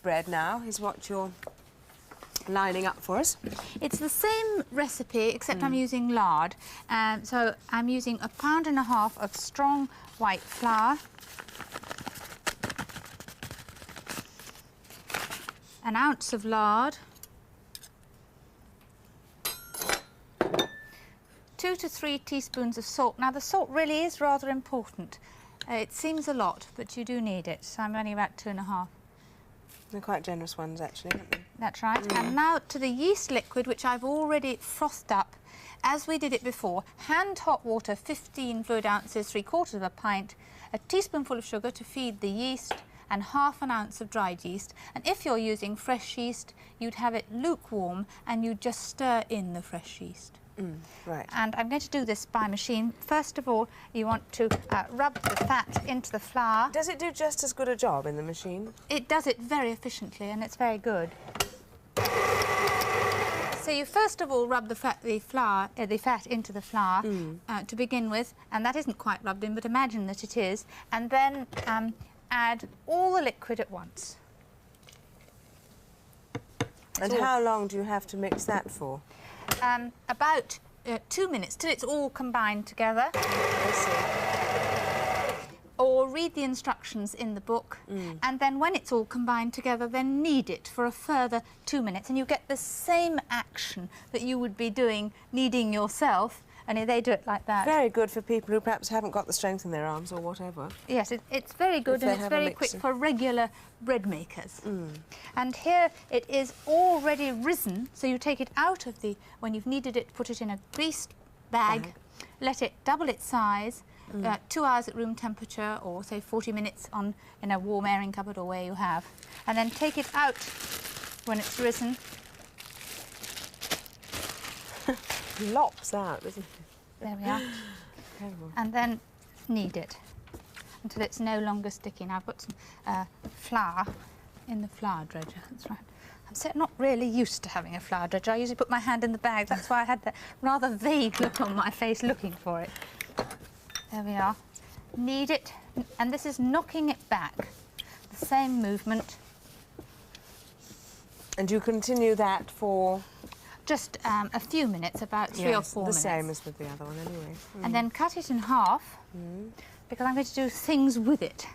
bread now is what you're lining up for us. It's the same recipe, except I'm using lard. So I'm using 1.5 pounds of strong white flour, an ounce of lard, 2 to 3 teaspoons of salt. Now, the salt really is rather important. It seems a lot, but you do need it. So I'm only about 2.5. They're quite generous ones, actually, aren't they? That's right. And now to the yeast liquid, which I've already frothed up, as we did it before. Hand hot water, 15 fluid ounces, 3/4 of a pint, a teaspoonful of sugar to feed the yeast, and 1/2 ounce of dried yeast. And if you're using fresh yeast, you'd have it lukewarm and you'd just stir in the fresh yeast. Right. And I'm going to do this by machine. First of all, you want to rub the fat into the flour. Does it do just as good a job in the machine? It does it very efficiently, and it's very good. So you first of all rub the fat into the flour to begin with, and that isn't quite rubbed in, but imagine that it is, and then add all the liquid at once. And how long do you have to mix that for? About 2 minutes till it's all combined together. I see. Or read the instructions in the book, and then when it's all combined together, then knead it for a further 2 minutes, and you get the same action that you would be doing kneading yourself, only they do it like that. Very good for people who perhaps haven't got the strength in their arms or whatever. Yes, it's very good, and it's very quick for regular bread makers. And here it is already risen, so you take it out of the, when you've kneaded it, put it in a greased bag, let it double its size, 2 hours at room temperature, or say 40 minutes in a warm airing cupboard or where you have, and then take it out when it's risen. Lops out, doesn't it? There we are. Incredible. And then knead it until it's no longer sticky. Now I've got some flour in the flour dredger. That's right. I'm not really used to having a flour dredger. I usually put my hand in the bag. That's why I had that rather vague look on my face looking for it. There we are. Knead it, and this is knocking it back. The same movement. And you continue that for? Just a few minutes, about 3 or 4 minutes. The same as with the other one, anyway. And then cut it in half, because I'm going to do things with it,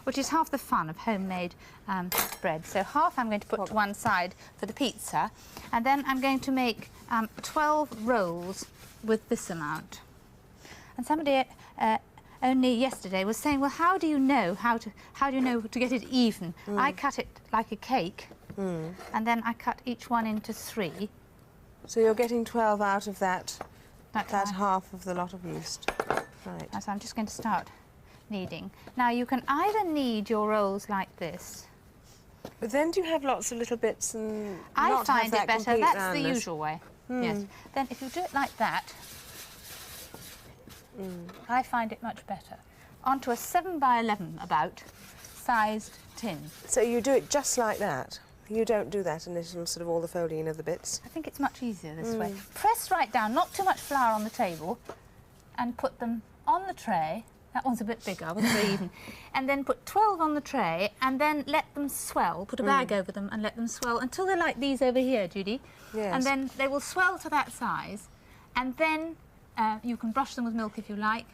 which is half the fun of homemade bread. So half I'm going to put to one side for the pizza, and then I'm going to make 12 rolls with this amount. And somebody only yesterday was saying, well, how do you know to get it even? I cut it like a cake, and then I cut each one into 3. So you're getting 12 out of that half of the lot of yeast. Right. So I'm just going to start kneading. Now you can either knead your rolls like this. But then do you have lots of little bits and I find it better. That's roundness? the usual way. Yes. Then if you do it like that, I find it much better. Onto a 7 by 11 about sized tin. So you do it just like that? You don't do that initial sort of all the folding in of the bits? I think it's much easier this way. Press right down, not too much flour on the table, and put them on the tray. That one's a bit bigger, I wasn't very even. And then put 12 on the tray, and then let them swell. Put a bag over them and let them swell until they're like these over here, Judy. Yes. And then they will swell to that size, and then you can brush them with milk if you like.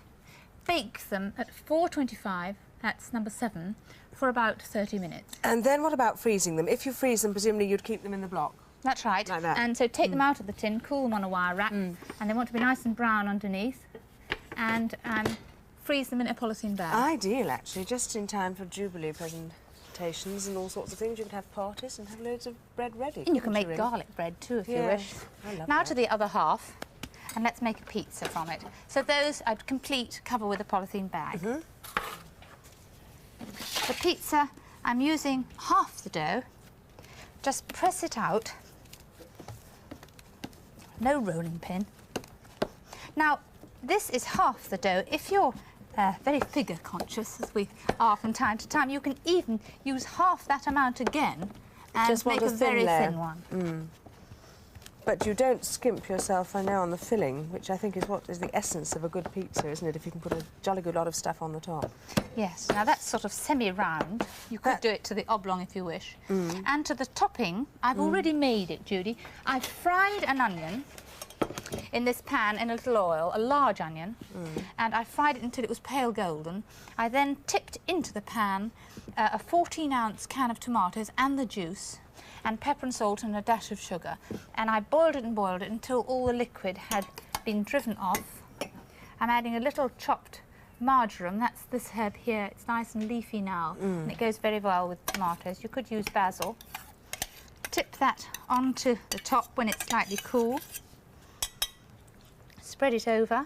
Bake them at 425, that's number 7, for about 30 minutes. And then what about freezing them? If you freeze them, presumably you'd keep them in the block. That's right. Like that. And so take them out of the tin, cool them on a wire rack, and they want to be nice and brown underneath, and freeze them in a polythene bag. Ideal, actually, just in time for Jubilee presentations and all sorts of things. You could have parties and have loads of bread ready. And you can make garlic bread too, if you wish. I love now that. to the other half, and let's make a pizza from it. So those I'd complete cover with a polythene bag. The pizza, I'm using half the dough. Just press it out. No rolling pin. Now, this is half the dough. If you're very figure conscious, as we are from time to time, you can even use half that amount again and Just make want a a thin very layer. thin one. But you don't skimp yourself, I know, on the filling, which I think is what is the essence of a good pizza, isn't it? If you can put a jolly good lot of stuff on the top. Yes, now that's sort of semi-round. You could do it to the oblong if you wish. And to the topping, I've already made it, Judy. I've fried an onion in this pan in a little oil, a large onion, and I fried it until it was pale golden. I then tipped into the pan a 14-ounce can of tomatoes and the juice, and pepper and salt and a dash of sugar. And I boiled it and boiled it until all the liquid had been driven off. I'm adding a little chopped marjoram. That's this herb here. It's nice and leafy now, and it goes very well with tomatoes. You could use basil. Tip that onto the top when it's slightly cool. Spread it over.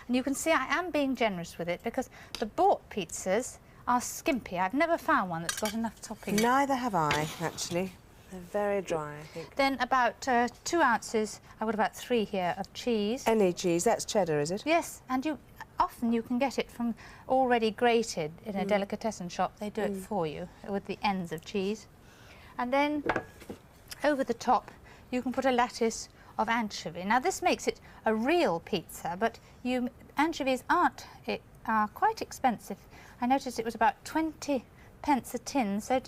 And you can see I am being generous with it because the bought pizzas are skimpy. I've never found one that's got enough topping. Neither have I, actually. They're very dry, I think. Then about 2 ounces, I've got about 3 here, of cheese. Any cheese, that's cheddar, is it? Yes, and often you can get it from already grated in a delicatessen shop. They do it for you with the ends of cheese. And then over the top, you can put a lattice of anchovy. Now this makes it a real pizza, but anchovies are quite expensive. I noticed it was about 20 pence a tin, so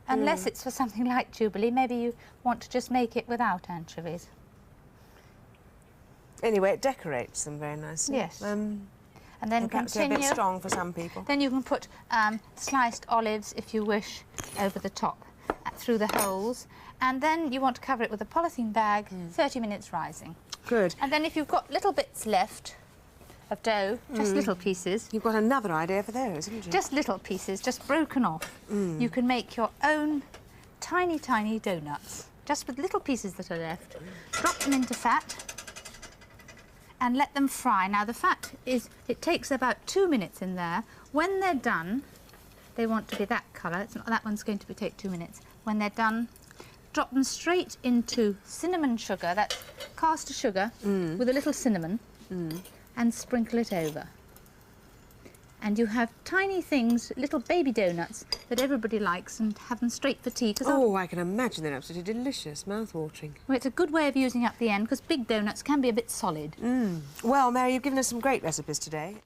unless it's for something like Jubilee, maybe you want to just make it without anchovies. Anyway, it decorates them very nicely. Yes. And then perhaps a bit strong for some people. Then you can put sliced olives, if you wish, over the top through the holes. And then you want to cover it with a polythene bag, 30 minutes rising. Good. And then if you've got little bits left of dough, just little pieces. You've got another idea for those, haven't you? Just little pieces, just broken off. You can make your own tiny, tiny doughnuts, just with little pieces that are left. Drop them into fat and let them fry. Now, the fat it takes about 2 minutes in there. When they're done, they want to be that colour. It's not, that one's going to take 2 minutes. When they're done, drop them straight into cinnamon sugar, that's caster sugar with a little cinnamon, and sprinkle it over. And you have tiny things, little baby doughnuts that everybody likes, and have them straight for tea. Oh, I can imagine they're absolutely delicious, mouth-watering. Well, it's a good way of using up the end, because big doughnuts can be a bit solid. Well, Mary, you've given us some great recipes today.